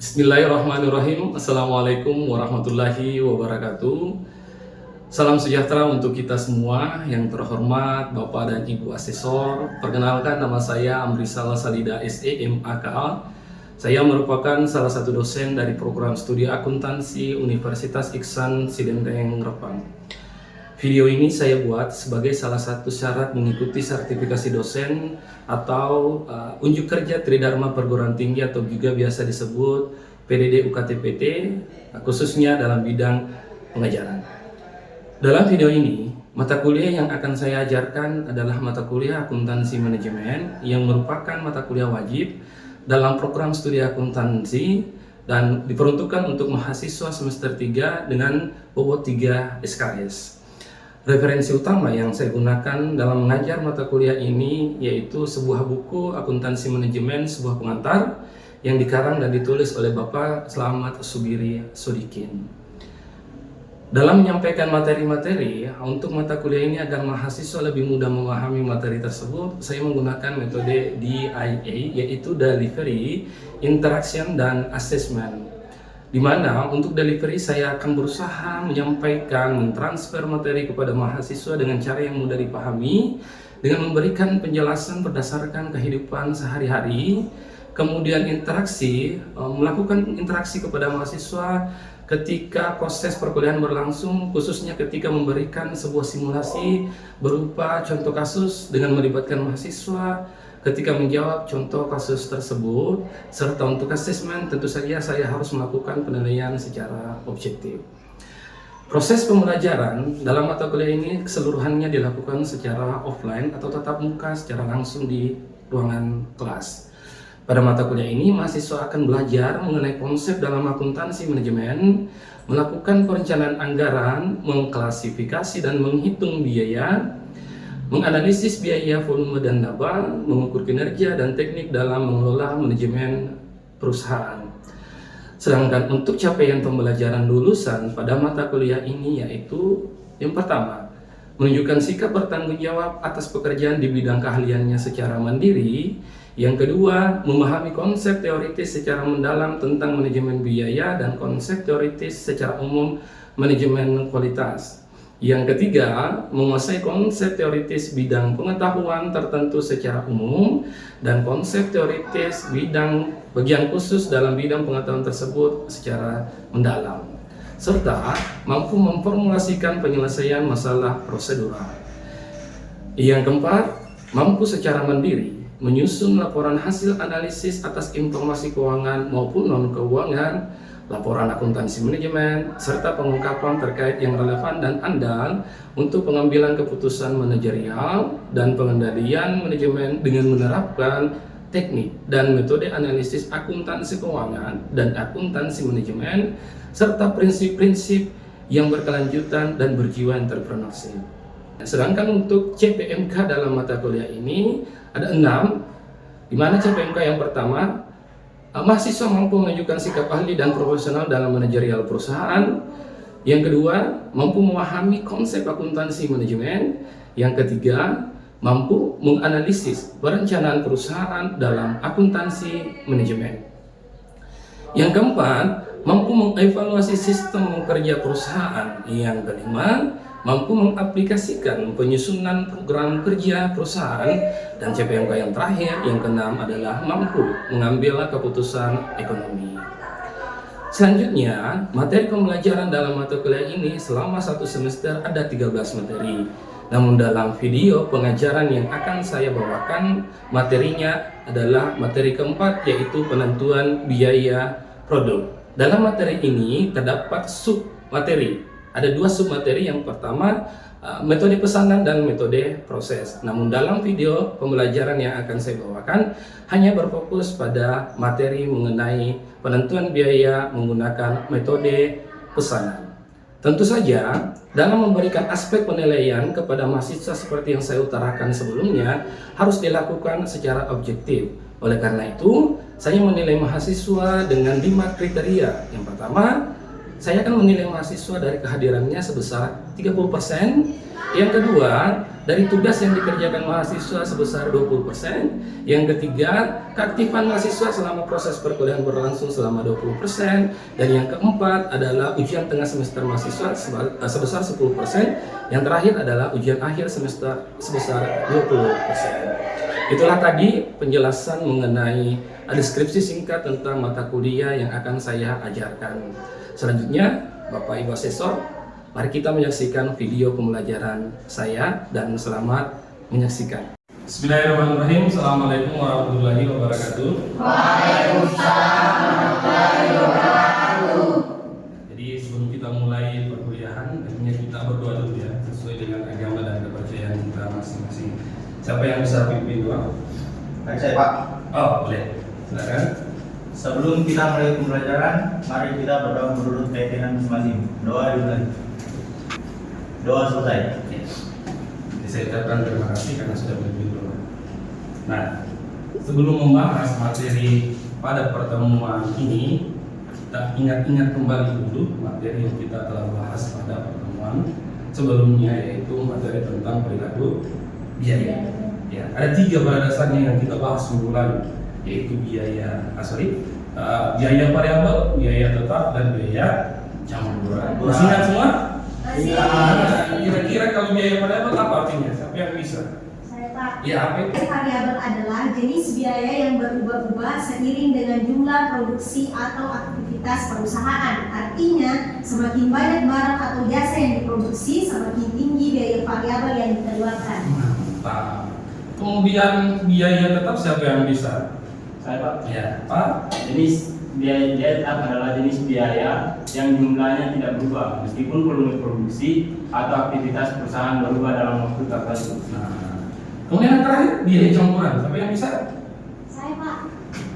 Bismillahirrahmanirrahim. Assalamualaikum warahmatullahi wabarakatuh. Salam sejahtera untuk kita semua. Yang terhormat Bapak dan Ibu Asesor, perkenalkan nama saya Amrisal Salida SEMAKA. Saya merupakan salah satu dosen dari program studi akuntansi Universitas Iksan Sidendeng Repang. Video ini saya buat sebagai salah satu syarat mengikuti sertifikasi dosen atau unjuk kerja Tridharma Perguruan Tinggi atau juga biasa disebut PDD UKT-PT, khususnya dalam bidang pengajaran. Dalam video ini, mata kuliah yang akan saya ajarkan adalah mata kuliah akuntansi manajemen yang merupakan mata kuliah wajib dalam program studi akuntansi dan diperuntukkan untuk mahasiswa semester 3 dengan bobot 3 SKS. Referensi utama yang saya gunakan dalam mengajar mata kuliah ini yaitu sebuah buku akuntansi manajemen, sebuah pengantar yang dikarang dan ditulis oleh Bapak Slamet Subiri Sodikin. Dalam menyampaikan materi-materi untuk mata kuliah ini agar mahasiswa lebih mudah memahami materi tersebut, saya menggunakan metode DIA, yaitu Delivery, Interaction, dan Assessment. Di mana untuk delivery saya akan berusaha menyampaikan, mentransfer materi kepada mahasiswa dengan cara yang mudah dipahami, dengan memberikan penjelasan berdasarkan kehidupan sehari-hari. Kemudian interaksi, melakukan interaksi kepada mahasiswa ketika proses perkuliahan berlangsung, khususnya ketika memberikan sebuah simulasi berupa contoh kasus dengan melibatkan mahasiswa. Ketika menjawab contoh kasus tersebut, serta untuk asesmen, tentu saja saya harus melakukan penilaian secara objektif. Proses pembelajaran dalam mata kuliah ini keseluruhannya dilakukan secara offline atau tatap muka secara langsung di ruangan kelas. Pada mata kuliah ini, mahasiswa akan belajar mengenai konsep dalam akuntansi manajemen, melakukan perencanaan anggaran, mengklasifikasi dan menghitung biaya, menganalisis biaya, volume, dan laba, mengukur kinerja dan teknik dalam mengelola manajemen perusahaan. Sedangkan untuk capaian pembelajaran lulusan pada mata kuliah ini yaitu yang pertama, menunjukkan sikap bertanggung jawab atas pekerjaan di bidang keahliannya secara mandiri. Yang kedua, memahami konsep teoritis secara mendalam tentang manajemen biaya dan konsep teoritis secara umum manajemen kualitas. Yang ketiga, menguasai konsep teoritis bidang pengetahuan tertentu secara umum dan konsep teoritis bidang bagian khusus dalam bidang pengetahuan tersebut secara mendalam, serta mampu memformulasikan penyelesaian masalah prosedural. Yang keempat, mampu secara mandiri menyusun laporan hasil analisis atas informasi keuangan maupun non-keuangan, laporan akuntansi manajemen, serta pengungkapan terkait yang relevan dan andal untuk pengambilan keputusan manajerial dan pengendalian manajemen dengan menerapkan teknik dan metode analisis akuntansi keuangan dan akuntansi manajemen, serta prinsip-prinsip yang berkelanjutan dan berjiwa entrepreneurship. Sedangkan untuk CPMK dalam mata kuliah ini ada 6, di mana CPMK yang pertama, mahasiswa mampu menunjukkan sikap ahli dan profesional dalam manajerial perusahaan. Yang kedua, mampu memahami konsep akuntansi manajemen. Yang ketiga, mampu menganalisis perencanaan perusahaan dalam akuntansi manajemen. Yang keempat, mampu mengevaluasi sistem kerja perusahaan. Yang kelima, mampu mengaplikasikan penyusunan program kerja perusahaan. Dan CPMK yang terakhir, yang keenam adalah mampu mengambil keputusan ekonomi. Selanjutnya, materi pembelajaran dalam mata kuliah ini selama satu semester ada 13 materi. Namun dalam video pengajaran yang akan saya bawakan, materinya adalah materi keempat, yaitu penentuan biaya produk. Dalam materi ini terdapat sub materi. Ada 2 sub materi, yang pertama metode pesanan dan metode proses. Namun dalam video pembelajaran yang akan saya bawakan hanya berfokus pada materi mengenai penentuan biaya menggunakan metode pesanan. Tentu saja dalam memberikan aspek penilaian kepada mahasiswa seperti yang saya utarakan sebelumnya harus dilakukan secara objektif. Oleh karena itu, saya menilai mahasiswa dengan 5 kriteria. Yang pertama, saya akan menilai mahasiswa dari kehadirannya sebesar 30%. Yang kedua, dari tugas yang dikerjakan mahasiswa sebesar 20%. Yang ketiga, keaktifan mahasiswa selama proses perkuliahan berlangsung selama 20%. Dan yang keempat adalah ujian tengah semester mahasiswa sebesar 10%. Yang terakhir adalah ujian akhir semester sebesar 20%. Itulah tadi penjelasan mengenai deskripsi singkat tentang mata kuliah yang akan saya ajarkan. Selanjutnya, Bapak Ibu Asesor, mari kita menyaksikan video pembelajaran saya dan selamat menyaksikan. Bismillahirrahmanirrahim. Assalamualaikum warahmatullahi wabarakatuh. Waalaikumsalam warahmatullahi wabarakatuh. Jadi sebelum kita mulai perkuliahan, tentunya kita berdoa dulu ya, sesuai dengan agama dan kepercayaan kita masing-masing. Siapa yang bisa pimpin doa? Saya Pak. Oh, boleh. Silakan. Sebelum kita mulai pembelajaran, mari kita berdoa menurut keyakinan masing-masing. Doa dimulai. Doa selesai. Jadi saya ucapkan terima kasih karena sudah memimpin doa. Nah, sebelum membahas materi pada pertemuan ini, kita ingat-ingat kembali dulu materi yang kita telah bahas pada pertemuan sebelumnya, yaitu materi tentang perilaku biaya. Ya, ada 3 pada dasarnya yang kita bahas minggu lalu, yaitu biaya biaya variabel, biaya tetap, dan biaya campuran. Masih ingat semua? Kira-kira kalau biaya variabel apa artinya? Siapa yang bisa? Saya Pak. Ya, apa itu? Variabel adalah jenis biaya yang berubah-ubah seiring dengan jumlah produksi atau aktivitas perusahaan. Artinya, semakin banyak barang atau jasa yang diproduksi, semakin tinggi biaya variabel yang dikeluarkan. Mantap. Kemudian biaya tetap siapa yang bisa? Saya Pak. Ya, Pak. Jenis biaya tetap adalah jenis biaya yang jumlahnya tidak berubah meskipun volume produksi atau aktivitas perusahaan berubah dalam waktu tertentu. Nah, kemudian yang terakhir biaya campuran. Siapa yang bisa? Saya Pak.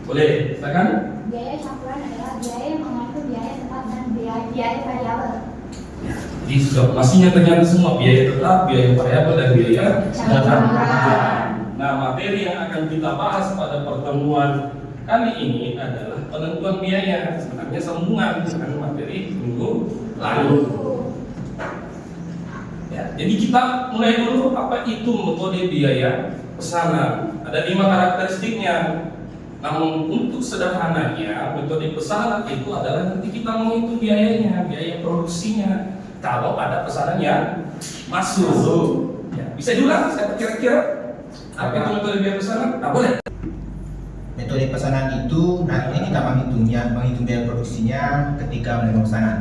Boleh, silakan. Biaya campuran adalah biaya yang mengandung biaya tetap dan biaya variabel. Ya, jadi sudah pastinya ternyata semua biaya tetap, biaya variabel, dan biaya campuran. Nah, materi yang akan kita bahas pada pertemuan kali ini adalah penentuan biaya. Sebenarnya sambungan dengan materi minggu lalu. Ya, jadi kita mulai dulu, apa itu metode biaya pesanan. Ada 5 karakteristiknya. Namun untuk sederhananya, metode pesanan itu adalah nanti kita menghitung biayanya, biaya produksinya. Kalau ada pesanan yang masuk. Ya, bisa diulang, saya kira-kira apa itu metode biaya pesanan? Nah, boleh. Metode pesanan itu nanti kita menghitung biaya produksinya ketika menerima pesanan.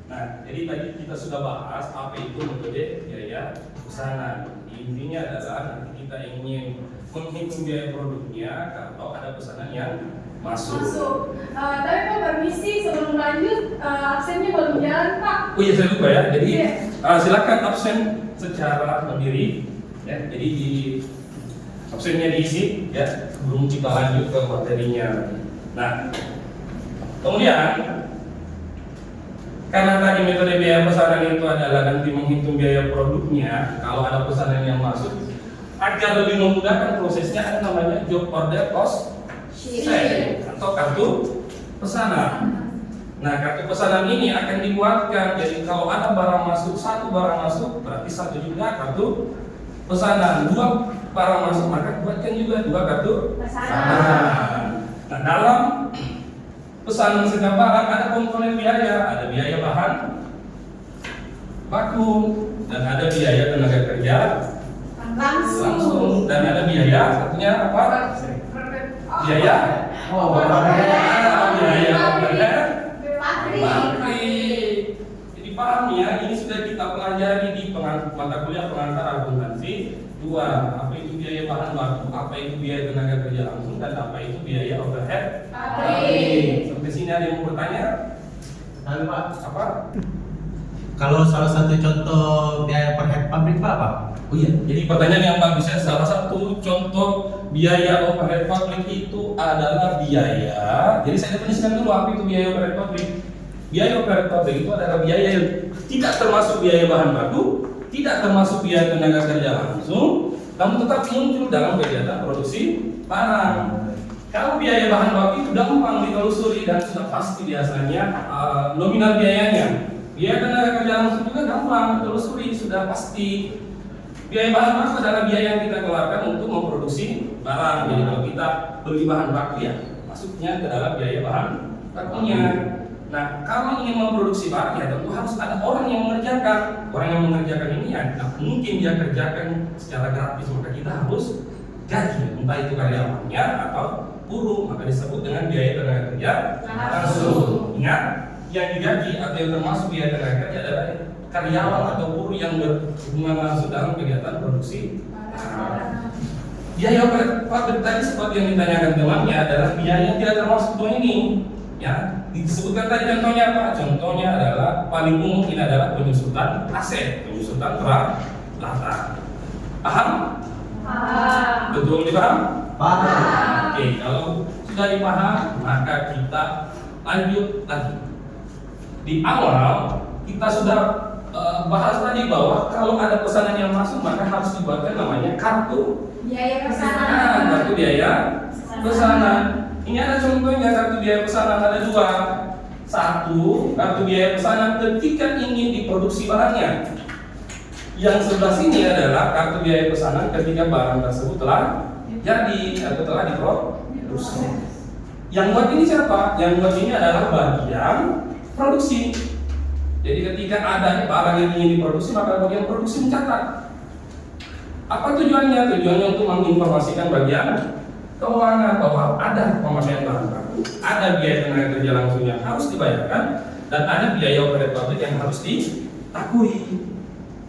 Nah, jadi tadi kita sudah bahas apa itu metode biaya pesanan. Intinya adalah nanti kita ingin menghitung biaya produknya kalau ada pesanan yang masuk. Tapi Pak, permisi sebelum lanjut, absennya belum jalan Pak. Oh iya, saya lupa ya. Jadi Iya. silakan absen secara mandiri. Ya, jadi di absennya diisi ya sebelum kita lanjut ke materinya. Nah, kemudian karena tadi metode biaya pesanan itu adalah nanti menghitung biaya produknya kalau ada pesanan yang masuk, agar lebih memudahkan prosesnya ada namanya job order cost sheet atau kartu pesanan. Nah, kartu pesanan ini akan dibuatkan, jadi kalau ada barang masuk, 1 barang masuk berarti 1 juga kartu pesanan. 2 barang masuk maka buatkan juga 2 kartu pesanan. Nah, dalam pesanan setiap barang ada komponen biaya, ada biaya bahan baku dan ada biaya tenaga kerja langsung, dan ada biaya satunya apa? Biaya biaya overhead pabrik. Jadi paham ya, ini sudah kita pelajari di mata kuliah pengantar akuntansi 2. Apa itu biaya bahan baku, apa itu biaya tenaga kerja langsung, dan apa itu biaya overhead pabrik. Sampai sini ada yang mau bertanya? Lalu Pak, Apa? kalau salah satu contoh biaya per head pabrik Pak apa? Oh iya, jadi pertanyaan yang bagus ya. Salah satu contoh biaya overhead pabrik itu adalah biaya. Jadi saya definisikan dulu apa itu biaya overhead pabrik. Biaya overhead pabrik itu adalah biaya yang tidak termasuk biaya bahan baku, tidak termasuk biaya tenaga kerja langsung, namun tetap muncul dalam kegiatan produksi barang. Kalau biaya bahan baku itu gampang ditelusuri dan sudah pasti biasanya nominal biayanya. Biaya tenaga kerja langsung juga gampang ditelusuri, sudah pasti. Biaya bahan baku adalah biaya yang kita keluarkan untuk memproduksi barang. Jadi kalau kita beli bahan baku ya masuknya ke dalam biaya bahan bakunya. Nah, kalau ingin memproduksi barang ya tentu harus ada orang yang mengerjakan. Orang yang mengerjakan ini ya tidak mungkin dia kerjakan secara gratis, maka kita harus gaji, entah itu karyawannya atau buruh, maka disebut dengan biaya tenaga kerja langsung. Ingat, yang digaji atau yang termasuk biaya tenaga kerja adalah karyawan atau buruh yang berhubungan langsung dalam kegiatan produksi. Biaya pabrik tadi seperti yang ditanyakan temannya adalah biaya yang tidak termasuk dua ini. Ya, disebutkan tadi contohnya apa? Contohnya adalah paling umum ini adalah penyusutan aset, penyusutan peralatan. Paham? Betul dipaham? Paham. Oke, kalau sudah dipaham, maka kita lanjut lagi. Di awal kita sudah bahas tadi bahwa kalau ada pesanan yang masuk maka harus dibuatkan namanya kartu Biaya pesanan. pesanan. Kartu biaya pesanan. Ini ada contohnya kartu biaya pesanan, ada dua. Satu, kartu biaya pesanan ketika ingin diproduksi barangnya. Yang sebelah sini adalah kartu biaya pesanan ketika barang tersebut telah jadi atau telah diproduksi. Yang buat ini siapa? Yang buat ini adalah bagian produksi. Jadi ketika ada barang yang ingin diproduksi, maka bagian produksi mencatat. Apa tujuannya? Tujuannya untuk menginformasikan bagian keuangan bahwa ada pemakaian bahan baku, ada biaya tenaga kerja langsung yang harus dibayarkan, dan ada biaya overhead pabrik yang harus ditakui.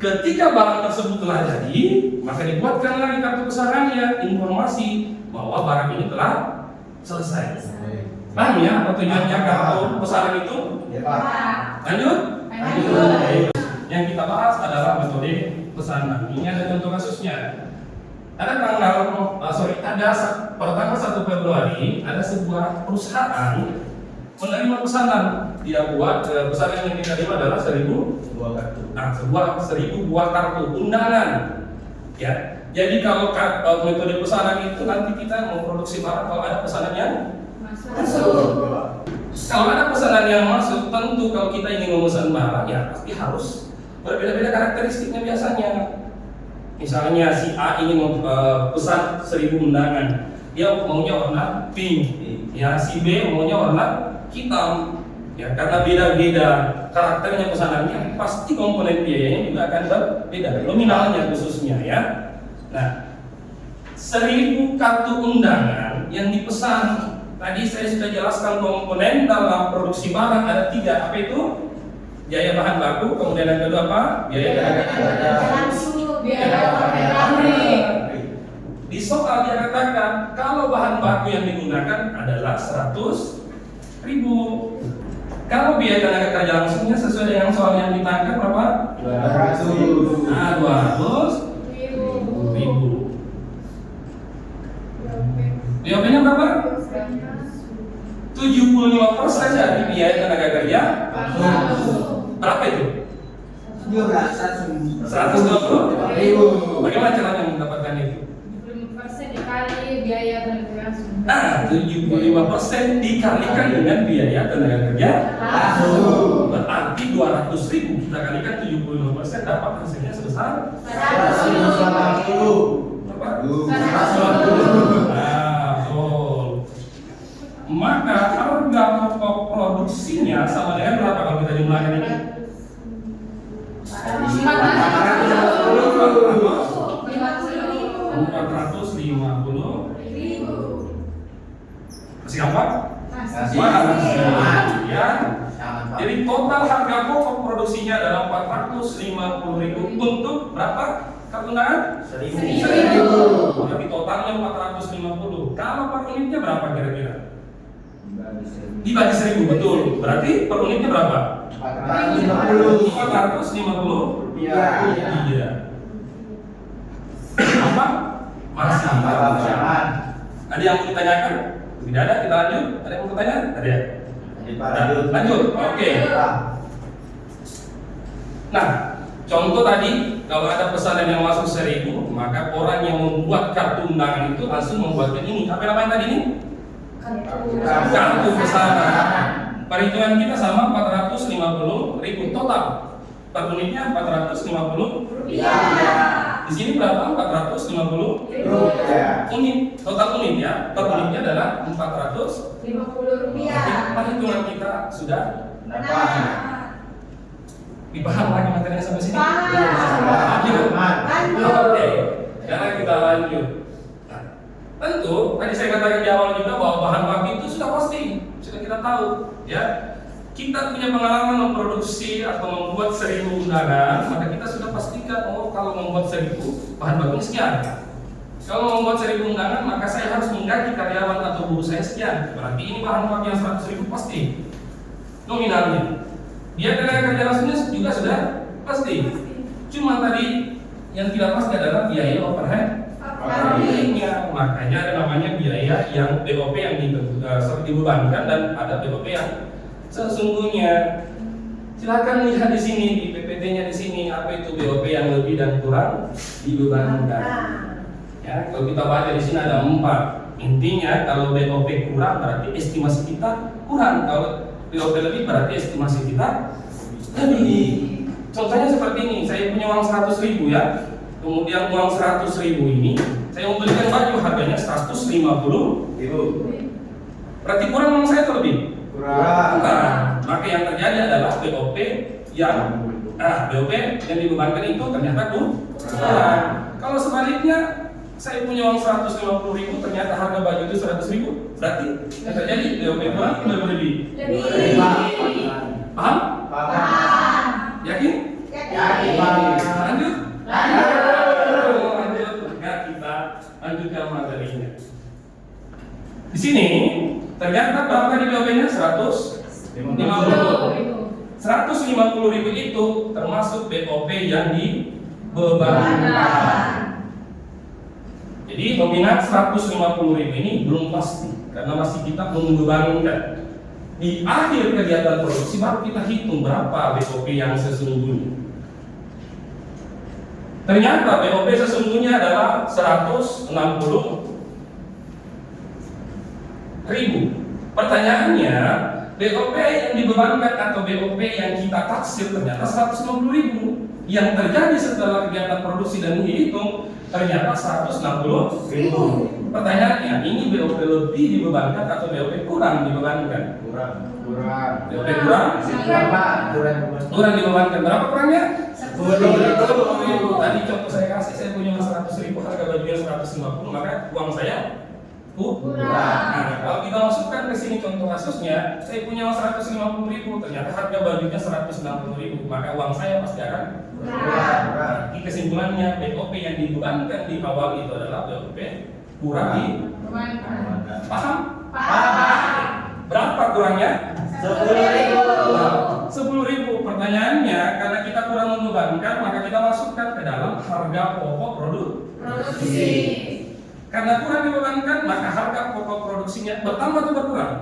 Ketika barang tersebut telah jadi, maka dibuatkan lagi kartu pesanannya, informasi bahwa barang ini telah selesai. Paham ya apa tujuannya kartu pesanan itu? Ya, Pak. Lanjut. Lanjut. Yang kita bahas adalah metode pesanan. Ini ada contoh kasusnya. Ada pertanggal 1 Februari ada sebuah perusahaan menerima pesanan. Dia buat pesanan yang diterima adalah 1000 Dua kartu. sebuah 1000 buah kartu undangan. Ya. Jadi kalau metode pesanan itu nanti kita memproduksi barang kalau ada pesanan yang masuk. Kalau ada pesanan yang masuk, tentu kalau kita ingin memesan barang ya pasti harus berbeda-beda karakteristiknya biasanya. Misalnya si A ingin pesan 1000 undangan, dia maunya warna pink, ya si B maunya warna hitam, ya karena beda-beda karakternya pesanannya, pasti komponen biayanya juga akan berbeda, nominalnya khususnya ya. Nah, 1000 kartu undangan yang dipesan, tadi saya sudah jelaskan komponen dalam produksi barang ada 3, apa itu? Biaya bahan baku, kemudian yang kedua apa? Biaya tenaga kerja. Biaya overhead pabrik. Di soal dia katakan kalau bahan baku yang digunakan adalah 100.000. Kalau biaya tenaga kerja langsungnya sesuai dengan soal yang ditangkap berapa? 200. Nah, 200.000. Jawabannya berapa? 75% dari biaya tenaga kerja. Berapa itu? 120. Bagaimana caranya mendapatkan itu? 25% dikali biaya tenaga langsung. Nah, 75% dikalikan dengan biaya tenaga kerja Langsung. berarti 200.000 kita kalikan 75% dapat hasilnya sebesar 180. berapa? 180. Nah, betul. Maka harga pokok produksinya sama dengan berapa kalau kita jumlahkan ini? 450.000. Masih gampang? Masih. Ya. Jadi total harga pokok produksinya adalah 450.000 untuk berapa kartunan? 1.000. Berarti totalnya 450. Kalau per unitnya berapa kira-kira? Dibagi 1.000, betul. Berarti per unitnya berapa? 450 Iya. Iya. Apa? Masih. Ada yang mau ditanyakan? Tidak ada, kita lanjut. Ada yang mau bertanya? Ada ya? Lanjut. Oke. Nah, contoh tadi kalau ada pesanan yang masuk 1.000, maka orang yang membuat kartu undangan itu langsung membuatkan ini. Apa namanya tadi ini? Kartu pesanan. Perhitungan kita sama 450.000 total. Per unitnya 450 rupiah. Di sini berapa? 450 Ya. unit. Total unit ya. Per unitnya adalah 400. Rp50. Perhitungan kita sudah Dapat. dipaham lagi materinya sampai sini? Paham. Lanjut. Lanjut. Oke, sekarang kita lanjut. Nah, tentu tadi saya katakan di awal juga bahwa bahan baku itu sudah pasti, sudah kita tahu, ya. Kita punya pengalaman memproduksi atau membuat 1000 undangan, maka kita sudah pastikan kalau membuat 1000 bahan bakunya sekian. Kalau membuat 1000 undangan, maka saya harus menggaji karyawan atau buruh saya sekian. Berarti ini bahan baku yang 100.000 pasti nominalnya. Dia tenaga kerja langsungnya juga sudah pasti. Cuma tadi yang tidak pasti adalah biaya overhead. Ya, makanya ada namanya biaya yang BOP yang dibebankan dan ada BOP yang sesungguhnya. Silakan lihat di sini di PPT-nya di sini apa itu BOP yang lebih dan kurang dibebankan. Ya, kalau kita baca di sini ada 4. Intinya kalau BOP kurang berarti estimasi kita kurang. Kalau BOP lebih berarti estimasi kita lebih. Contohnya seperti ini, saya punya uang 100.000 ya. Kemudian uang 100.000 ini saya membelikan baju harganya 150.000. Berarti kurang uang saya atau lebih? Kurang. Maka yang terjadi adalah BOP yang dibebankan itu ternyata kurang. Kalau sebaliknya saya punya uang 150.000 ternyata harga baju itu 100.000, berarti yang terjadi BOP kurang atau lebih? Lebih. Paham? Paham. Yakin? Yakin. Lanjut. Maka kita lanjutkan materinya. Di sini ternyata berapa di BOP-nya? 150.000. 150.000 itu termasuk BOP yang dibebankan. Jadi nominal 150.000 ini belum pasti karena masih kita membebankan. Di akhir kegiatan produksi baru kita hitung berapa BOP yang sesungguhnya. Ternyata BOP sesungguhnya adalah 160.000. Pertanyaannya, BOP yang dibebankan atau BOP yang kita taksir ternyata 150.000. Yang terjadi setelah kegiatan produksi dan dihitung ternyata 160.000. Pertanyaannya, ini BOP lebih dibebankan atau BOP kurang dibebankan? Kurang. BOP kurang? Kurang dibebankan. Berapa kurangnya? 10.000. Tadi contoh saya kasih, saya punya 100.000, harga bajunya 150, maka uang saya kurang. Nah, kalau kita masukkan ke sini contoh kasusnya, saya punya uang 150.000, ternyata harga bajunya 160.000, maka uang saya pasti akan kurang. Jadi kesimpulannya BOP yang dibebankan di awal itu adalah BOP kurang dibebankan. Paham? Berapa kurangnya? 10.000. 10.000. Pertanyaannya, karena kita kurang membebankan, maka kita masukkan ke dalam harga pokok produksi. Karena kurang dibebankan, maka harga pokok produksinya bertambah atau berkurang?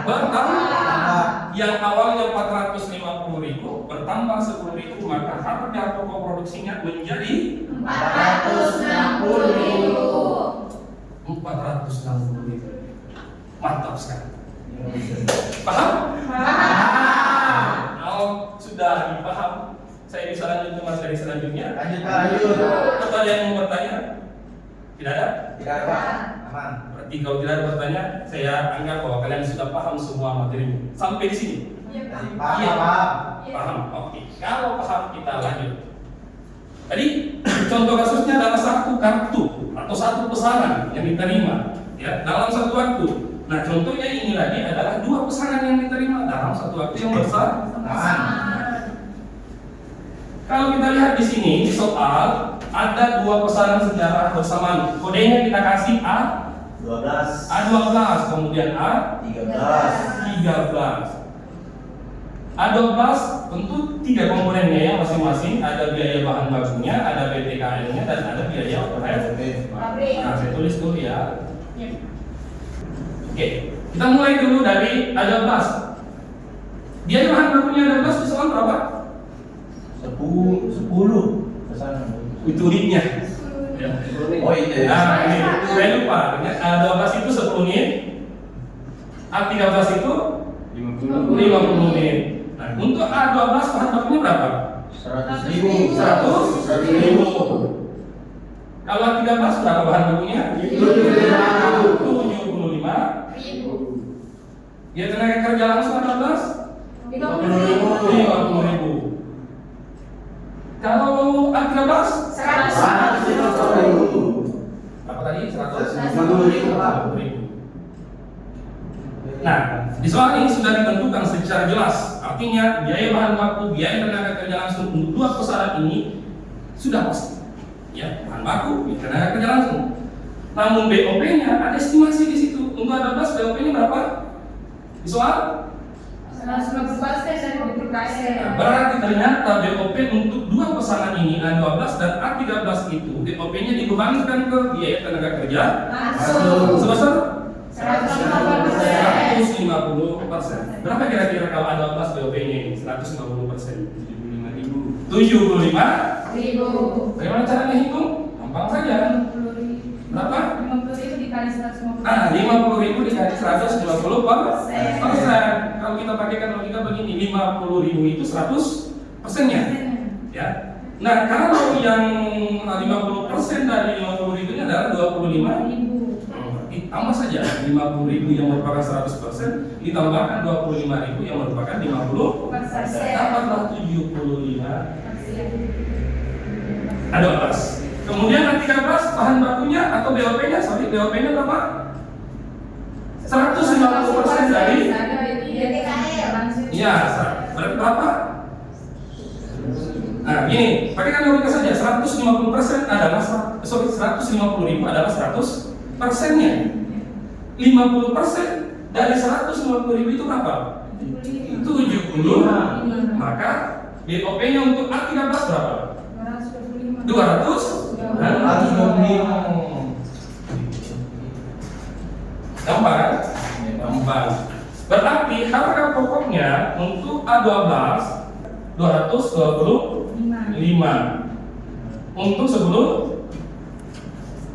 Bertambah. Yang awalnya 450.000 bertambah 10.000, maka harga pokok produksinya menjadi 460.000. Mantap sekali. Paham? Kalau sudah dipaham, saya bisa lanjut ke materi selanjutnya. Lanjut. Atau ada yang mau bertanya? Tidak ada? Tidak ada. Aman. Berarti kalau tidak ada bertanya, saya anggap bahwa kalian sudah paham semua materinya. Sampai di sini. Paham. Paham? Oke. Kalau paham, kita lanjut. Tadi contoh kasusnya adalah satu kartu atau satu pesanan yang diterima ya dalam satu waktu. Nah, contohnya ini lagi adalah 2 pesanan yang diterima dalam satu waktu yang bersamaan. Kalau kita lihat di sini soal ada 2 pesanan secara bersamaan. Kodenya kita kasih A12, kemudian A13. A12 tentu 3 komponennya ya masing-masing. Ada biaya bahan bakunya, ada BTKL-nya, dan ada biaya overhead. Nah, saya tulis dulu ya. Oke, kita mulai dulu dari A12. Biaya bahan bakunya A12 diskon berapa? 10 pesanan. Itu unitnya. Ya. Oh iya. Nah, ini saya lupa. A12 itu 10 unit. A13 itu 50 unit. Nah, untuk A12 bahan bakunya berapa? 100.000. 100.000. Kalau A13 berapa bahan bakunya? 75.000. Ya tenaga kerja langsung A14 50.000. Kalau A13 apa tadi? 150.000. Nah, di soal ini sudah ditentukan secara jelas. Artinya biaya bahan baku, biaya tenaga kerja langsung untuk dua pesanan ini sudah pasti. Ya, bahan baku, biaya tenaga kerja langsung. Namun BOP-nya ada estimasi di situ. Untuk A12 BOP-nya berapa? Di soal? 150% dari BPKS. Berarti ternyata BOP untuk dua pesanan ini A12 dan A13 itu BOP-nya dibebankan ke biaya tenaga kerja Langsung. sebesar 150%. Berapa kira-kira kalau A12 BOP-nya ini? 150%. 75.000. 1.000. Bagaimana caranya hitung? Gampang saja. 50.000. Berapa? 50.000 dikali 150. 50.000 dikali 150%. Kalau kita pakaikan logika begini, 50.000 itu 100%-nya. Ya. Nah, kalau yang 50% dari 50.000 ini adalah 25.000. Tambah saja 50.000 yang merupakan 100%, ditambahkan 25.000 yang merupakan 50%. Dapatlah 75. Ada 12. Kemudian A13 bahan bakunya atau BOP-nya, BOP-nya berapa? 150% dari iya, berarti berapa? Nah, gini, pakaikan logika saja. 150% adalah 150.000 adalah 100%-nya. 50% dari 150.000 itu berapa? 70. Maka BOP-nya untuk A13 berapa? 225. Gampang kan? Gampang. Berarti harga pokoknya untuk A12 225. Untuk 10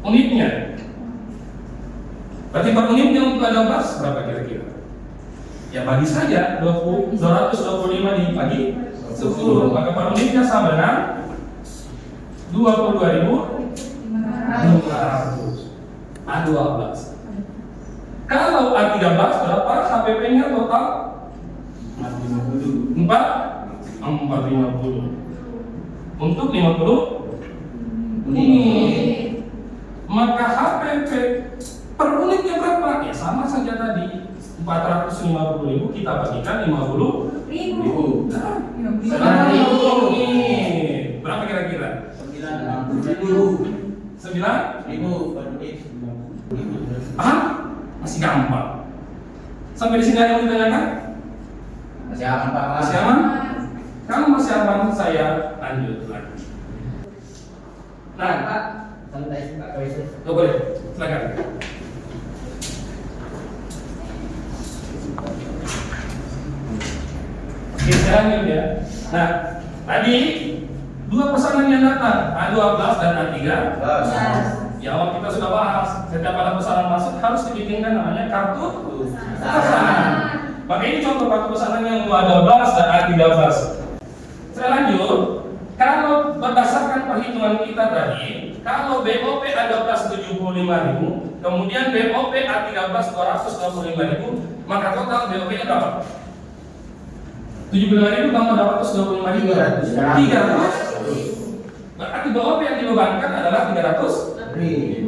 unitnya. Berarti per unitnya untuk A12 berapa kira-kira? Ya bagi saja 225 dibagi 10, maka per unitnya sama dengan 22.500. A12. Kalau A13 berapa HPP-nya total? 450. Untuk 50 unit. Maka HPP per unitnya berapa? Ya sama saja tadi. 450.000 kita bagikan 50.000. Nah, 90 unit. Berapa kira-kira? 9.000 per unit. Paham? Masih gampang. Sampai di sini ada yang ditanyakan? Masih aman Pak? Masih aman? Kalau masih aman, saya lanjut lagi. Nah, Pak, santai Pak Kaisar. oh, boleh, silakan. Oke, saya lanjut ya. Nah, tadi dua pesanan yang datang, A12 dan A13. Ya, kita sudah bahas. Setiap ada pesanan masuk harus dibikinkan namanya kartu pesanan. Maka ini contoh kartu pesanan yang A12 dan A13. Saya lanjut. Kalau berdasarkan perhitungan kita tadi, kalau BOP A12 75.000, kemudian BOP A13 225.000, maka total BOP-nya berapa? 75.000 tambah 225.000. 300. Berarti BOP yang dibebankan adalah 300.000.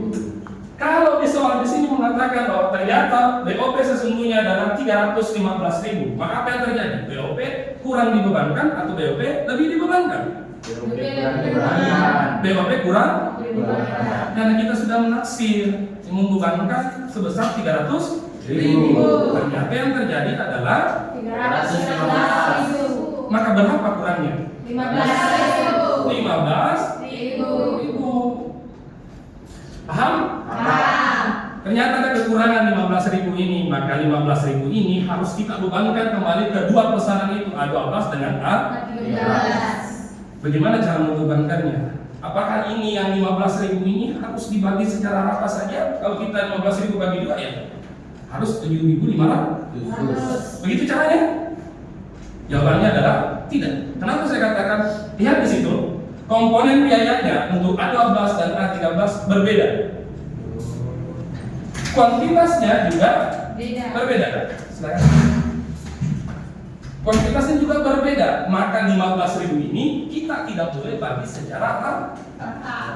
Kalau di soal di sini mengatakan bahwa ternyata BOP sesungguhnya adalah 315.000, maka apa yang terjadi? BOP kurang dibebankan atau BOP lebih dibebankan? BOP kurang? Karena kita sudah menaksir membebankan sebesar 300.000. Ternyata yang terjadi adalah 315.000. maka berapa kurangnya? 15.000. 15.000. Paham? Ternyata ada kekurangan 15.000 ini, maka 15.000 ini harus kita bebankan kembali ke dua pesanan itu, A12 dengan A13. Bagaimana cara membebankannya? Apakah ini yang 15.000 ini harus dibagi secara rata saja? Kalau kita 15.000 bagi dua ya harus 7.500. Begitu caranya? Jawabannya adalah tidak. Kenapa saya katakan? Lihat di situ. komponen biayanya untuk A12 dan A13 berbeda. Kuantitasnya juga berbeda. Silakan. Kuantitasnya juga berbeda, maka 15.000 ini kita tidak boleh bagi secara rata.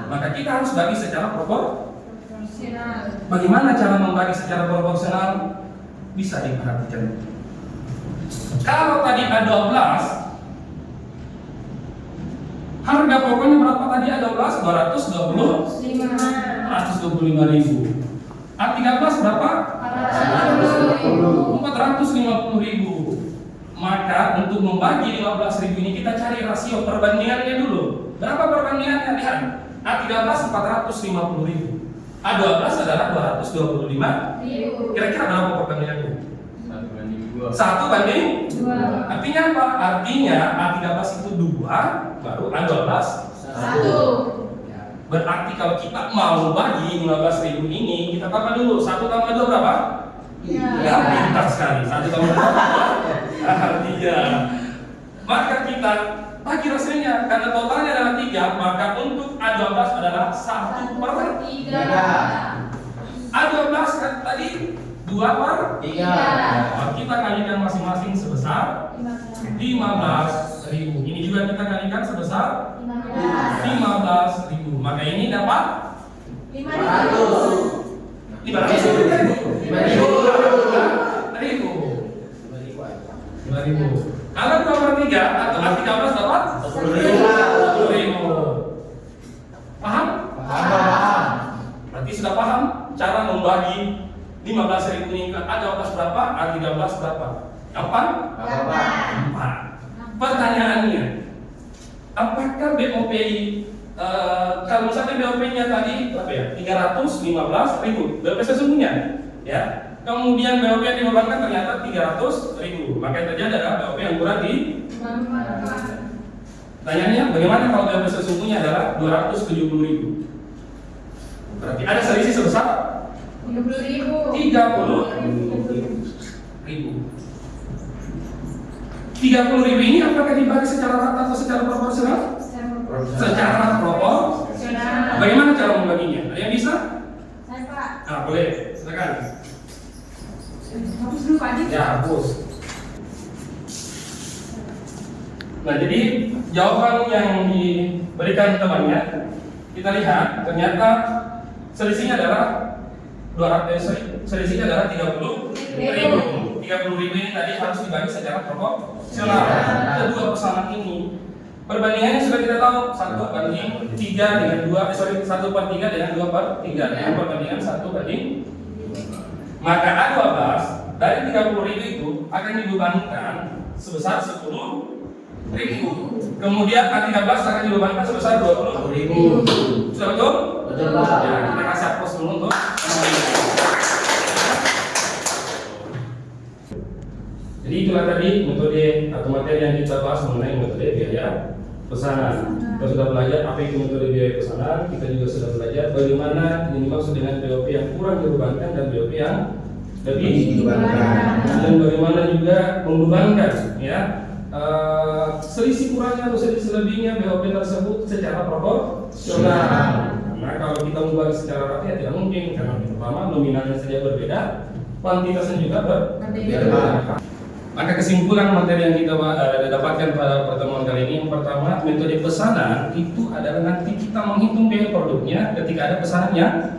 Maka kita harus bagi secara proporsional. Bagaimana cara membagi secara proporsional? Bisa diperhatikan. Kalau tadi A12, harga pokoknya berapa tadi A12? 225.000. A13 berapa? 450.000. Maka untuk membagi 15.000 ini kita cari rasio perbandingannya dulu. Berapa perbandingannya? Lihat. A13 450.000. A12 adalah 225.000. Kira-kira berapa perbandingannya? 1 banding 2. Artinya apa? Artinya A13 itu 2, baru A12 1. Berarti kalau kita mau bagi 15.000 ini, kita tambah dulu. 1 tambah 2 berapa? Ya, pintar sekali. 1 tambah 2 artinya. Maka kita bagi rasionya, karena totalnya adalah 3, maka untuk A12 adalah 1/3. A12 kan tadi 2/3. Kita kalikan masing-masing sebesar 15.000. Ini juga kita kalikan sebesar 15.000. Maka ini dapat 5.000. Kalau 2/3 atau A13 dapat 10.000. Paham? Paham. Berarti sudah paham cara membagi 15.000 ini ke A12 berapa, A13 berapa? Apa? 4. Pertanyaannya, apakah BOP kalau misalnya BOP-nya tadi berapa ya? 315.000 BOP sesungguhnya, ya. Kemudian BOP yang dibebankan ternyata 300.000. Maka yang terjadi adalah BOP yang kurang di. Pertanyaannya, bagaimana kalau BOP sesungguhnya adalah 270.000? Berarti ada selisih sebesar 30.000. 30.000 ini apakah dibagi secara rata atau secara proporsional? Secara proporsional. Bagaimana cara membaginya? Ada yang bisa? Saya Pak. Nah, boleh. Silakan. Hapus dulu Pak Adi. Ya, hapus. Nah, jadi jawaban yang diberikan temannya, kita lihat ternyata selisihnya adalah 30.000. 30.000 ini tadi harus dibagi secara proporsional. Kedua pesanan ini perbandingannya sudah kita tahu 1/3 dengan 1/3 dengan 2/3 dengan perbandingan 1/2. Maka A12 dari 30.000 itu akan dibebankan sebesar 10.000. Kemudian A13 akan dibebankan sebesar 20.000. Sudah betul? Betul, Pak. Ya, kita kasih hapus dulu untuk jadi itulah tadi metode atau materi yang kita bahas mengenai metode biaya pesanan. Kita sudah belajar apa itu metode biaya pesanan. Kita juga sudah belajar bagaimana yang dimaksud dengan BOP yang kurang dibebankan dan BOP yang lebih dibebankan, dan bagaimana juga membebankan, ya, selisih kurangnya atau selisih lebihnya BOP tersebut secara proporsional. Nah, kalau kita membagi secara rata ya tidak mungkin, karena pertama nominalnya saja berbeda, kuantitasnya juga berbeda. Maka kesimpulan materi yang kita dapatkan pada pertemuan kali ini, yang pertama, metode pesanan itu adalah nanti kita menghitung biaya produknya ketika ada pesanannya.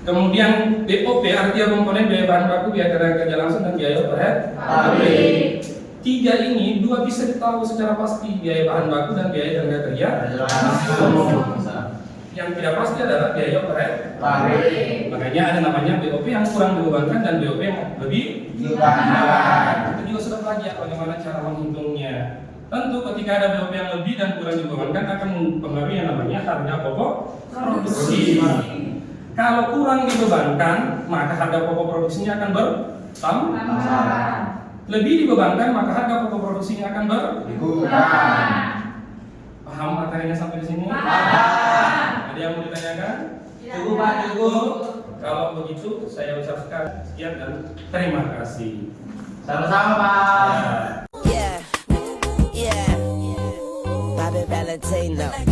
Kemudian BOP artinya komponen biaya bahan baku, biaya tenaga kerja langsung, dan biaya overhead pabrik. 3 ini 2 bisa ditahu secara pasti, biaya bahan baku dan biaya tenaga kerja langsung. Yang tidak pasti adalah biaya overhead pabrik. Makanya ada namanya BOP yang kurang dibebankan dan BOP yang lebih dibebankan. Kita juga sudah belajar bagaimana cara menghitungnya. Tentu ketika ada BOP yang lebih dan kurang dibebankan akan mempengaruhi yang namanya harga pokok produksi. Kalau kurang dibebankan, maka harga pokok produksinya akan bertambah. Lebih dibebankan, maka harga pokok produksinya akan berkurang. Paham materinya sampai di sini? Ada yang mau ditanyakan? Cukup, Pak, cukup. Kalau begitu, saya ucapkan sekian dan terima kasih. Sama-sama, Pak. Ya. Yeah, yeah. Bobby Bella entertainer.